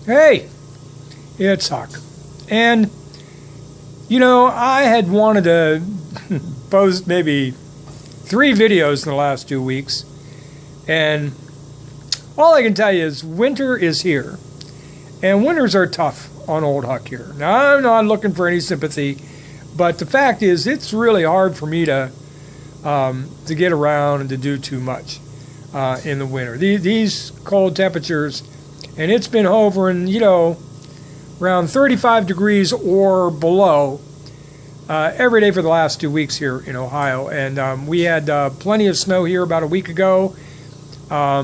Hey, it's Huck. And, you know, I had wanted to post maybe 3 videos in the last 2 weeks. And all I can tell you is winter is here. And winters are tough on old Huck here. Now, I'm not looking for any sympathy, but the fact is it's really hard for me to get around and to do too much in the winter. These cold temperatures, and it's been hovering, you know, around 35 degrees or below every day for the last 2 weeks here in Ohio. And we had plenty of snow here about a week ago. I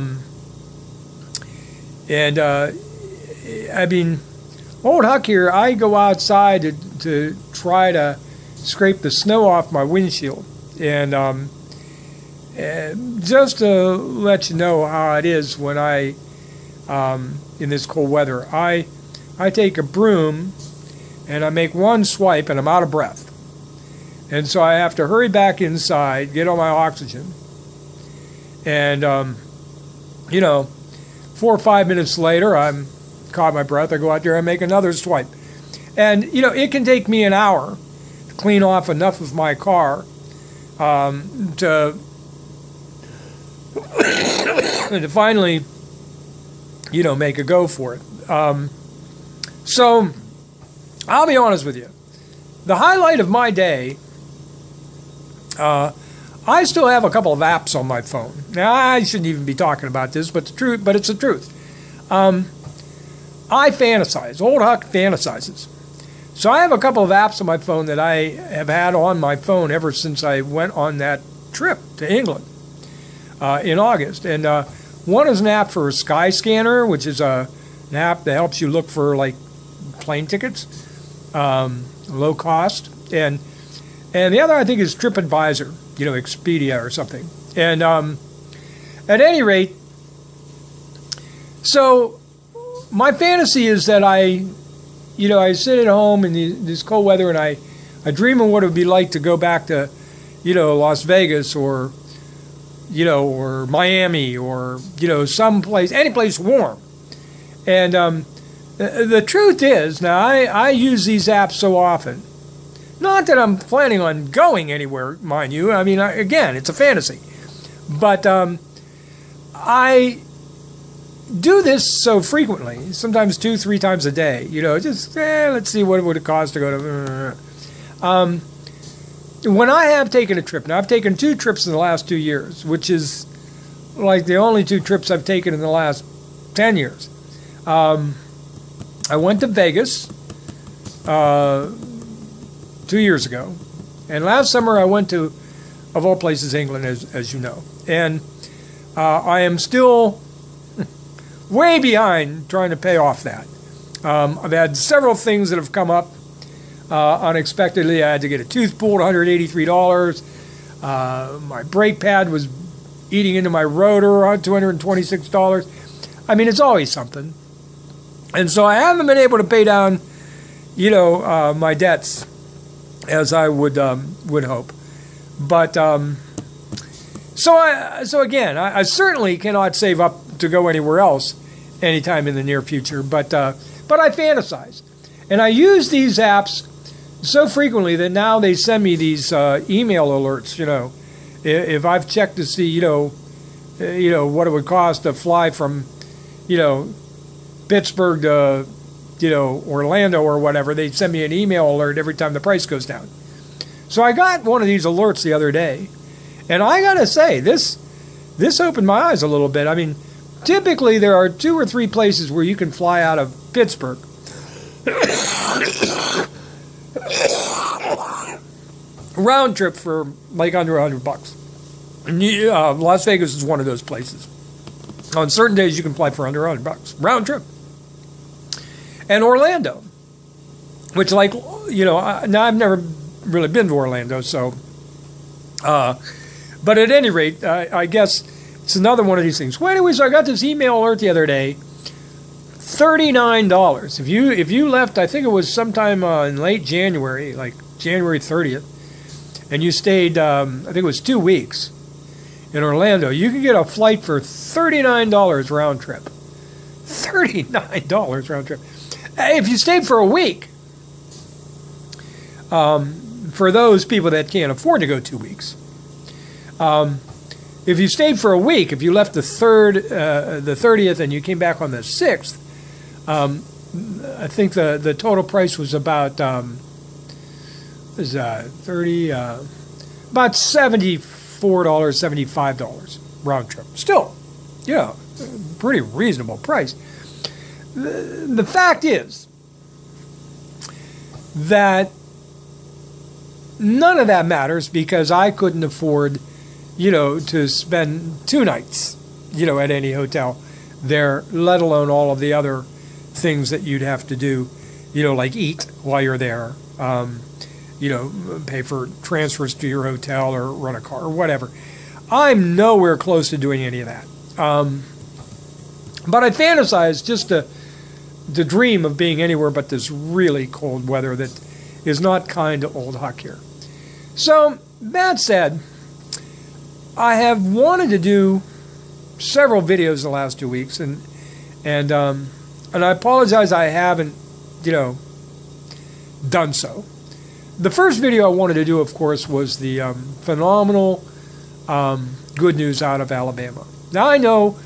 mean, old Huck here, I go outside to try to scrape the snow off my windshield. And just to let you know how it is when I, in this cold weather, I take a broom and I make one swipe and I'm out of breath. And so I have to hurry back inside, get all my oxygen. And, you know, 4 or 5 minutes later, I'm caught my breath. I go out there and make another swipe. And, you know, it can take me an hour to clean off enough of my car to finally, you know, make a go for it. So, I'll be honest with you. The highlight of my day, I still have a couple of apps on my phone. Now, I shouldn't even be talking about this, but it's the truth. I fantasize. Old Huck fantasizes. So I have a couple of apps on my phone that I have had on my phone ever since I went on that trip to England in August. And one is an app for Skyscanner, which is an app that helps you look for like plane tickets, low cost. And the other I think is TripAdvisor, you know, Expedia or something. And at any rate, so my fantasy is that I sit at home in this cold weather and I dream of what it would be like to go back to, you know, Las Vegas or, you know, or Miami or, you know, any place warm. And the truth is, now I use these apps so often. Not that I'm planning on going anywhere, mind you. I mean, again, it's a fantasy. But I do this so frequently, sometimes 2-3 times a day. You know, just let's see what it would cost to go to. When I have taken a trip, now I've taken 2 trips in the last 2 years, which is like the only 2 trips I've taken in the last 10 years. I went to Vegas 2 years ago, and last summer I went to, of all places, England, as you know. And I am still way behind trying to pay off that. I've had several things that have come up unexpectedly. I had to get a tooth pulled, $183. My brake pad was eating into my rotor, $226. I mean, it's always something. And so I haven't been able to pay down, you know, my debts as I would hope. But so again, I certainly cannot save up to go anywhere else anytime in the near future. But I fantasize, and I use these apps so frequently that now they send me these email alerts. You know, if I've checked to see, you know what it would cost to fly from, you know, Pittsburgh to, you know, Orlando or whatever, they send me an email alert every time the price goes down. So I got one of these alerts the other day, and I gotta say, this opened my eyes a little bit. I mean, typically there are 2 or 3 places where you can fly out of Pittsburgh round trip for like under $100. And Las Vegas is one of those places. On certain days you can fly for under $100 round trip. And Orlando, which, like, you know, now I've never really been to Orlando, so, but at any rate, I guess it's another one of these things. Well, anyway, so I got this email alert the other day, $39. If you left, I think it was sometime in late January, like January 30th, and you stayed, I think it was 2 weeks in Orlando, you could get a flight for $39 round trip. $39 round trip. If you stayed for a week, for those people that can't afford to go 2 weeks, if you stayed for a week, if you left the 30th, and you came back on the 6th, I think the total price was about about $74, $75 round trip. Still, yeah, pretty reasonable price. The fact is that none of that matters because I couldn't afford, to spend 2 nights, at any hotel there, let alone all of the other things that you'd have to do, like eat while you're there, pay for transfers to your hotel or rent a car or whatever. I'm nowhere close to doing any of that. But I fantasize just to dream of being anywhere but this really cold weather that is not kind to old Huck here. So, that said, I have wanted to do several videos the last 2 weeks, and I apologize I haven't, done so. The first video I wanted to do, of course, was the phenomenal good news out of Alabama. Now, I know,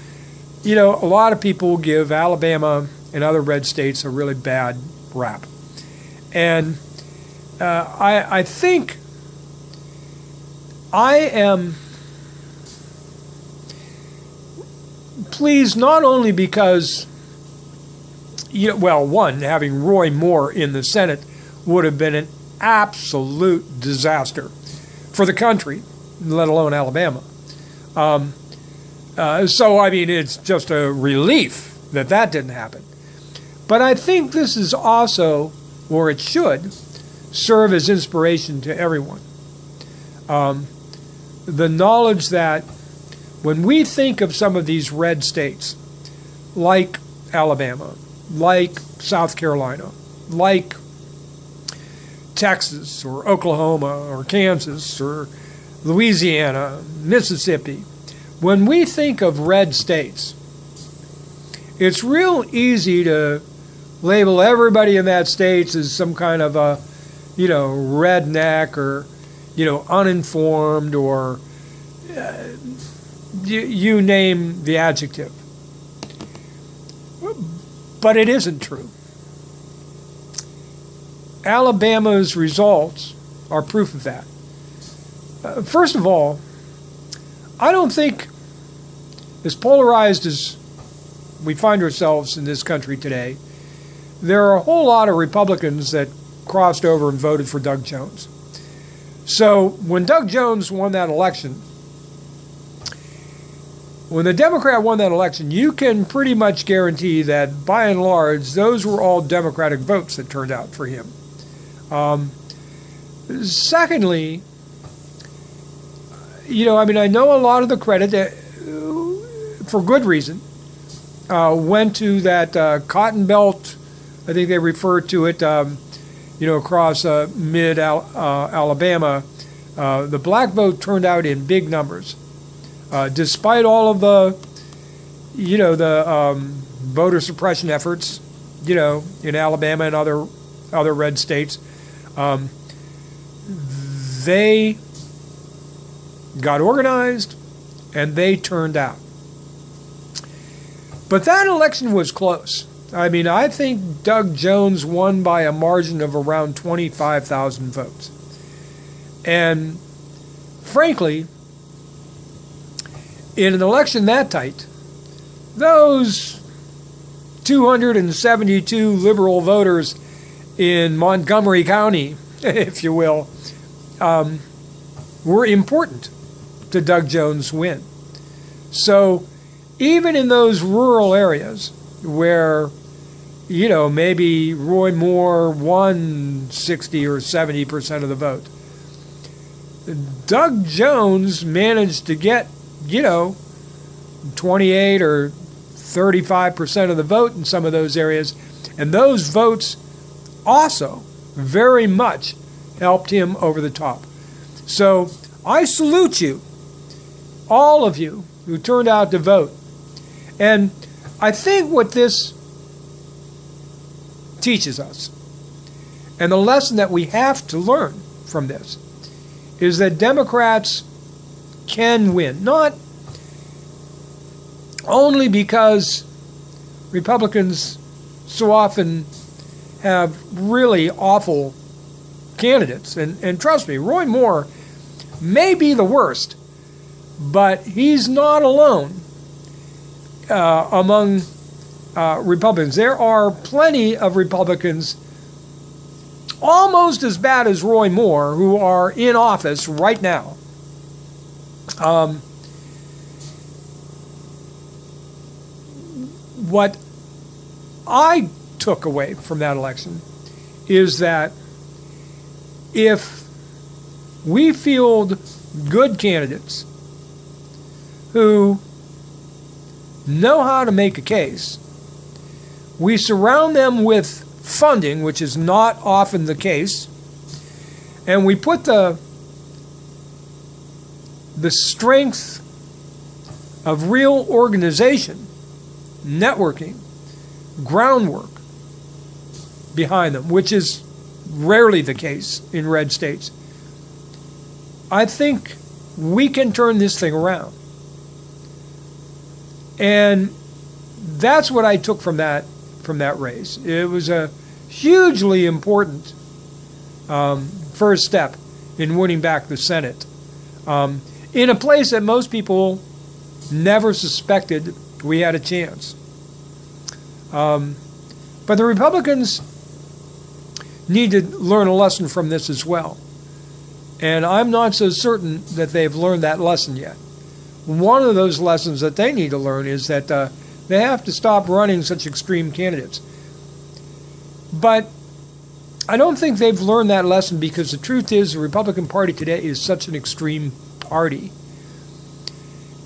a lot of people give Alabama and other red states a really bad rap. And I think I am pleased not only because, one, having Roy Moore in the Senate would have been an absolute disaster for the country, let alone Alabama. So, I mean, it's just a relief that didn't happen. But I think this is also, or it should, serve as inspiration to everyone. The knowledge that when we think of some of these red states, like Alabama, like South Carolina, like Texas or Oklahoma or Kansas or Louisiana, Mississippi, when we think of red states, it's real easy to label everybody in that state as some kind of a, redneck or, uninformed or you name the adjective. But it isn't true. Alabama's results are proof of that. First of all, I don't think, as polarized as we find ourselves in this country today, there are a whole lot of Republicans that crossed over and voted for Doug Jones. So when Doug Jones won that election, when the Democrat won that election, you can pretty much guarantee that by and large, those were all Democratic votes that turned out for him. Secondly, I know a lot of the credit, that, for good reason, went to that Cotton Belt. I think they referred to it, across mid-Alabama. The black vote turned out in big numbers. Despite all of the, voter suppression efforts, in Alabama and other red states, they got organized and they turned out. But that election was close. I mean, I think Doug Jones won by a margin of around 25,000 votes. And frankly, in an election that tight, those 272 liberal voters in Montgomery County, if you will, were important to Doug Jones' win. So even in those rural areas where, maybe Roy Moore won 60 or 70% of the vote, Doug Jones managed to get, 28 or 35% of the vote in some of those areas. And those votes also very much helped him over the top. So I salute you, all of you who turned out to vote. And I think what this teaches us. And the lesson that we have to learn from this is that Democrats can win, not only because Republicans so often have really awful candidates. And trust me, Roy Moore may be the worst, but he's not alone among Republicans. There are plenty of Republicans almost as bad as Roy Moore who are in office right now. What I took away from that election is that if we field good candidates who know how to make a case, we surround them with funding, which is not often the case, and we put the strength of real organization, networking, groundwork behind them, which is rarely the case in red states, I think we can turn this thing around. And that's what I took from that race. It was a hugely important first step in winning back the Senate in a place that most people never suspected we had a chance. But the Republicans need to learn a lesson from this as well. And I'm not so certain that they've learned that lesson yet. One of those lessons that they need to learn is that they have to stop running such extreme candidates. But I don't think they've learned that lesson because the truth is the Republican Party today is such an extreme party.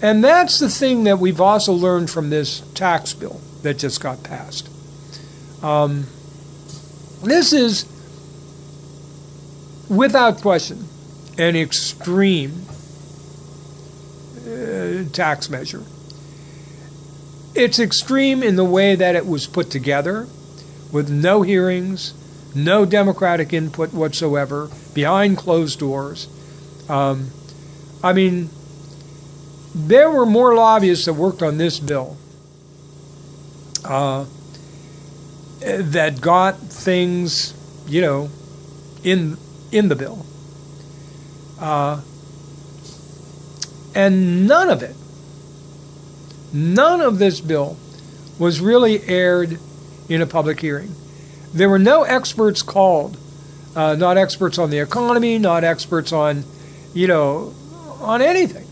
And that's the thing that we've also learned from this tax bill that just got passed. This is, without question, an extreme tax measure. It's extreme in the way that it was put together, with no hearings, no Democratic input whatsoever, behind closed doors. I mean, there were more lobbyists that worked on this bill that got things, you know, in the bill. And none of this bill was really aired in a public hearing. There were no experts called, not experts on the economy, not experts on, you know, on anything.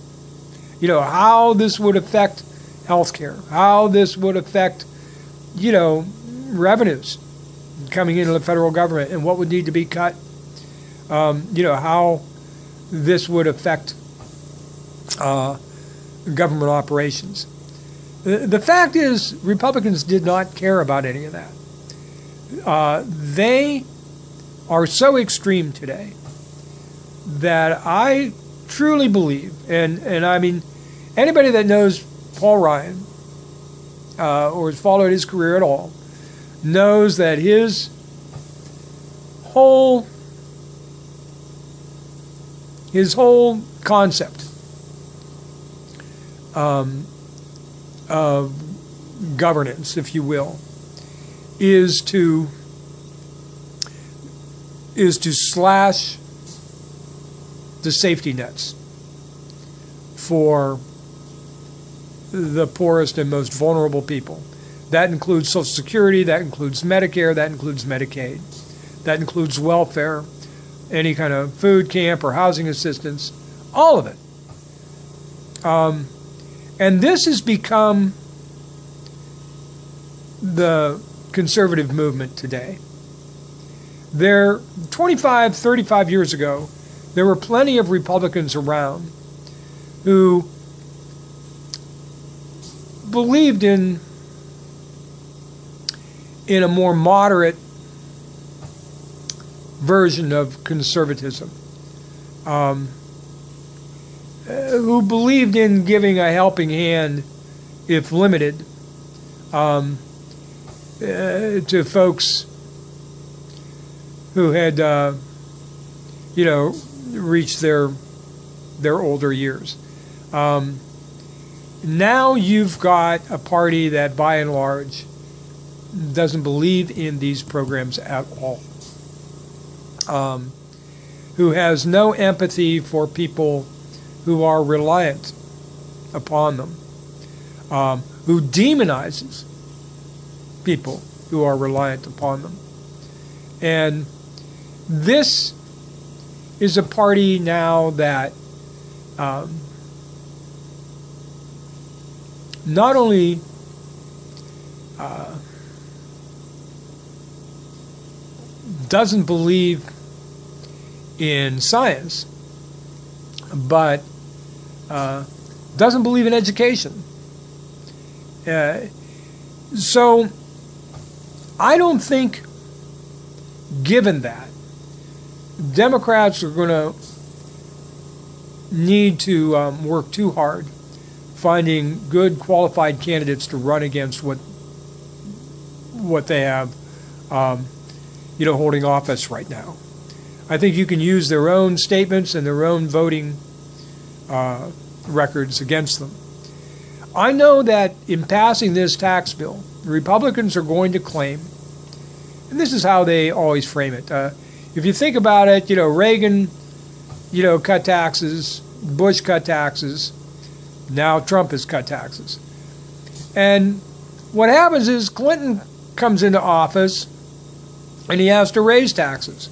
You know, how this would affect healthcare, how this would affect, you know, revenues coming into the federal government and what would need to be cut. You know, how this would affect government operations. The fact is, Republicans did not care about any of that. They are so extreme today that I truly believe, and I mean, anybody that knows Paul Ryan or has followed his career at all knows that his whole concept of governance, if you will, is to slash the safety nets for the poorest and most vulnerable people. That includes Social Security, that includes Medicare, that includes Medicaid, that includes welfare, any kind of food camp or housing assistance, all of it. And this has become the conservative movement today. 25, 35 years ago, there were plenty of Republicans around who believed in a more moderate version of conservatism, who believed in giving a helping hand, if limited, to folks who had, reached their older years. Now you've got a party that, by and large, doesn't believe in these programs at all, who has no empathy for people who are reliant upon them, who demonizes people who are reliant upon them. And this is a party now that not only doesn't believe in science, but doesn't believe in education. So I don't think, given that, Democrats are going to need to work too hard finding good qualified candidates to run against what they have holding office right now. I think you can use their own statements and their own voting records against them. I know that in passing this tax bill, the Republicans are going to claim, and this is how they always frame it. If you think about it, Reagan, cut taxes, Bush cut taxes, now Trump has cut taxes. And what happens is Clinton comes into office and he has to raise taxes.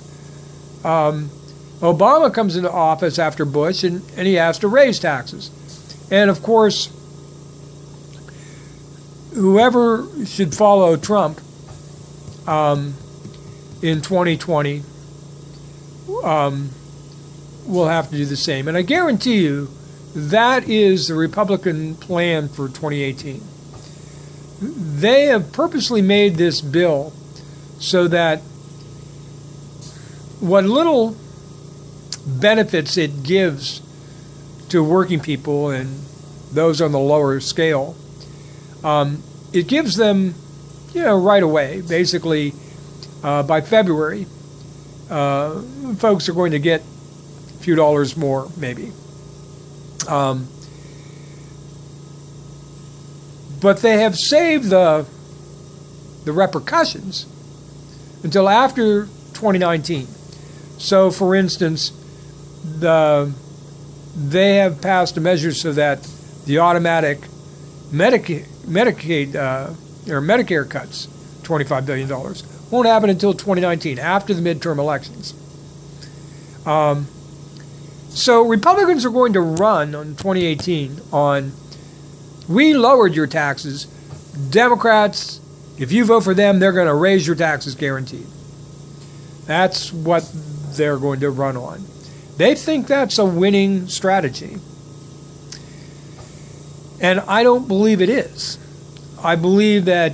Obama comes into office after Bush and he has to raise taxes. And of course, whoever should follow Trump in 2020 will have to do the same. And I guarantee you that is the Republican plan for 2018. They have purposely made this bill so that what little benefits it gives to working people and those on the lower scale, it gives them, right away. Basically, by February, folks are going to get a few dollars more, maybe. But they have saved the repercussions until after 2019. So, for instance, they have passed a measure so that the automatic Medicaid or Medicare cuts, $25 billion, won't happen until 2019, after the midterm elections. So Republicans are going to run on 2018 on, we lowered your taxes. Democrats, if you vote for them, they're going to raise your taxes guaranteed. That's what they're going to run on. They think that's a winning strategy. And I don't believe it is. I believe that,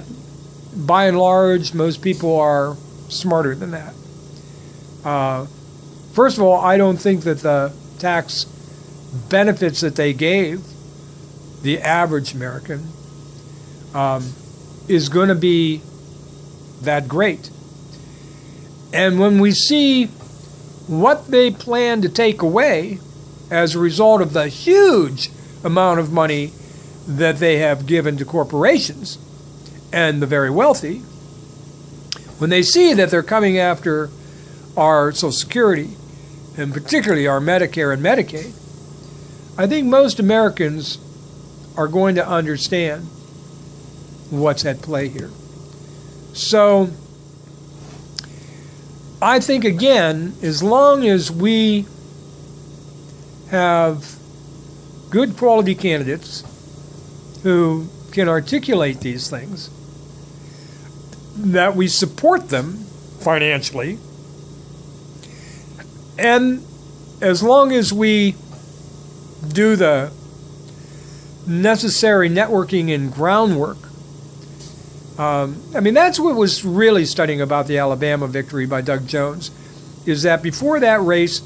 by and large, most people are smarter than that. First of all, I don't think that the tax benefits that they gave the average American is going to be that great. And when we see what they plan to take away as a result of the huge amount of money that they have given to corporations and the very wealthy, when they see that they're coming after our Social Security, and particularly our Medicare and Medicaid, I think most Americans are going to understand what's at play here. So I think, again, as long as we have good quality candidates who can articulate these things, that we support them financially, and as long as we do the necessary networking and groundwork. That's what was really stunning about the Alabama victory by Doug Jones, is that before that race,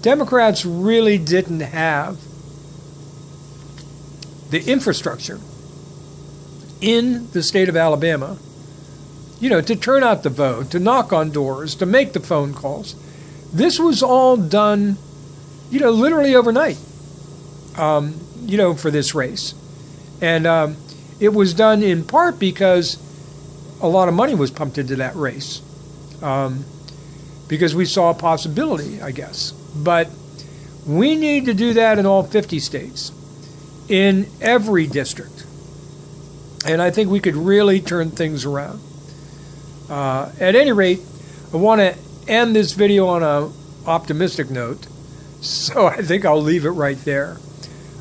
Democrats really didn't have the infrastructure in the state of Alabama, to turn out the vote, to knock on doors, to make the phone calls. This was all done, literally overnight, for this race. And it was done in part because a lot of money was pumped into that race, because we saw a possibility, I guess. But we need to do that in all 50 states, in every district. And I think we could really turn things around. At any rate, I want to end this video on an optimistic note, so I think I'll leave it right there.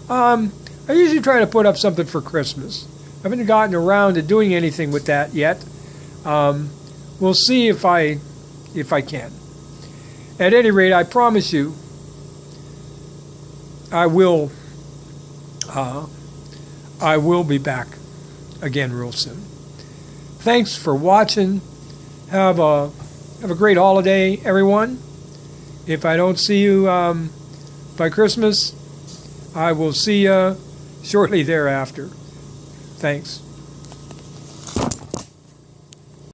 I usually try to put up something for Christmas. I haven't gotten around to doing anything with that yet. We'll see if I can. At any rate, I promise you, I will be back again real soon. Thanks for watching. Have a great holiday, everyone. If I don't see you by Christmas, I will see you shortly thereafter. Thanks.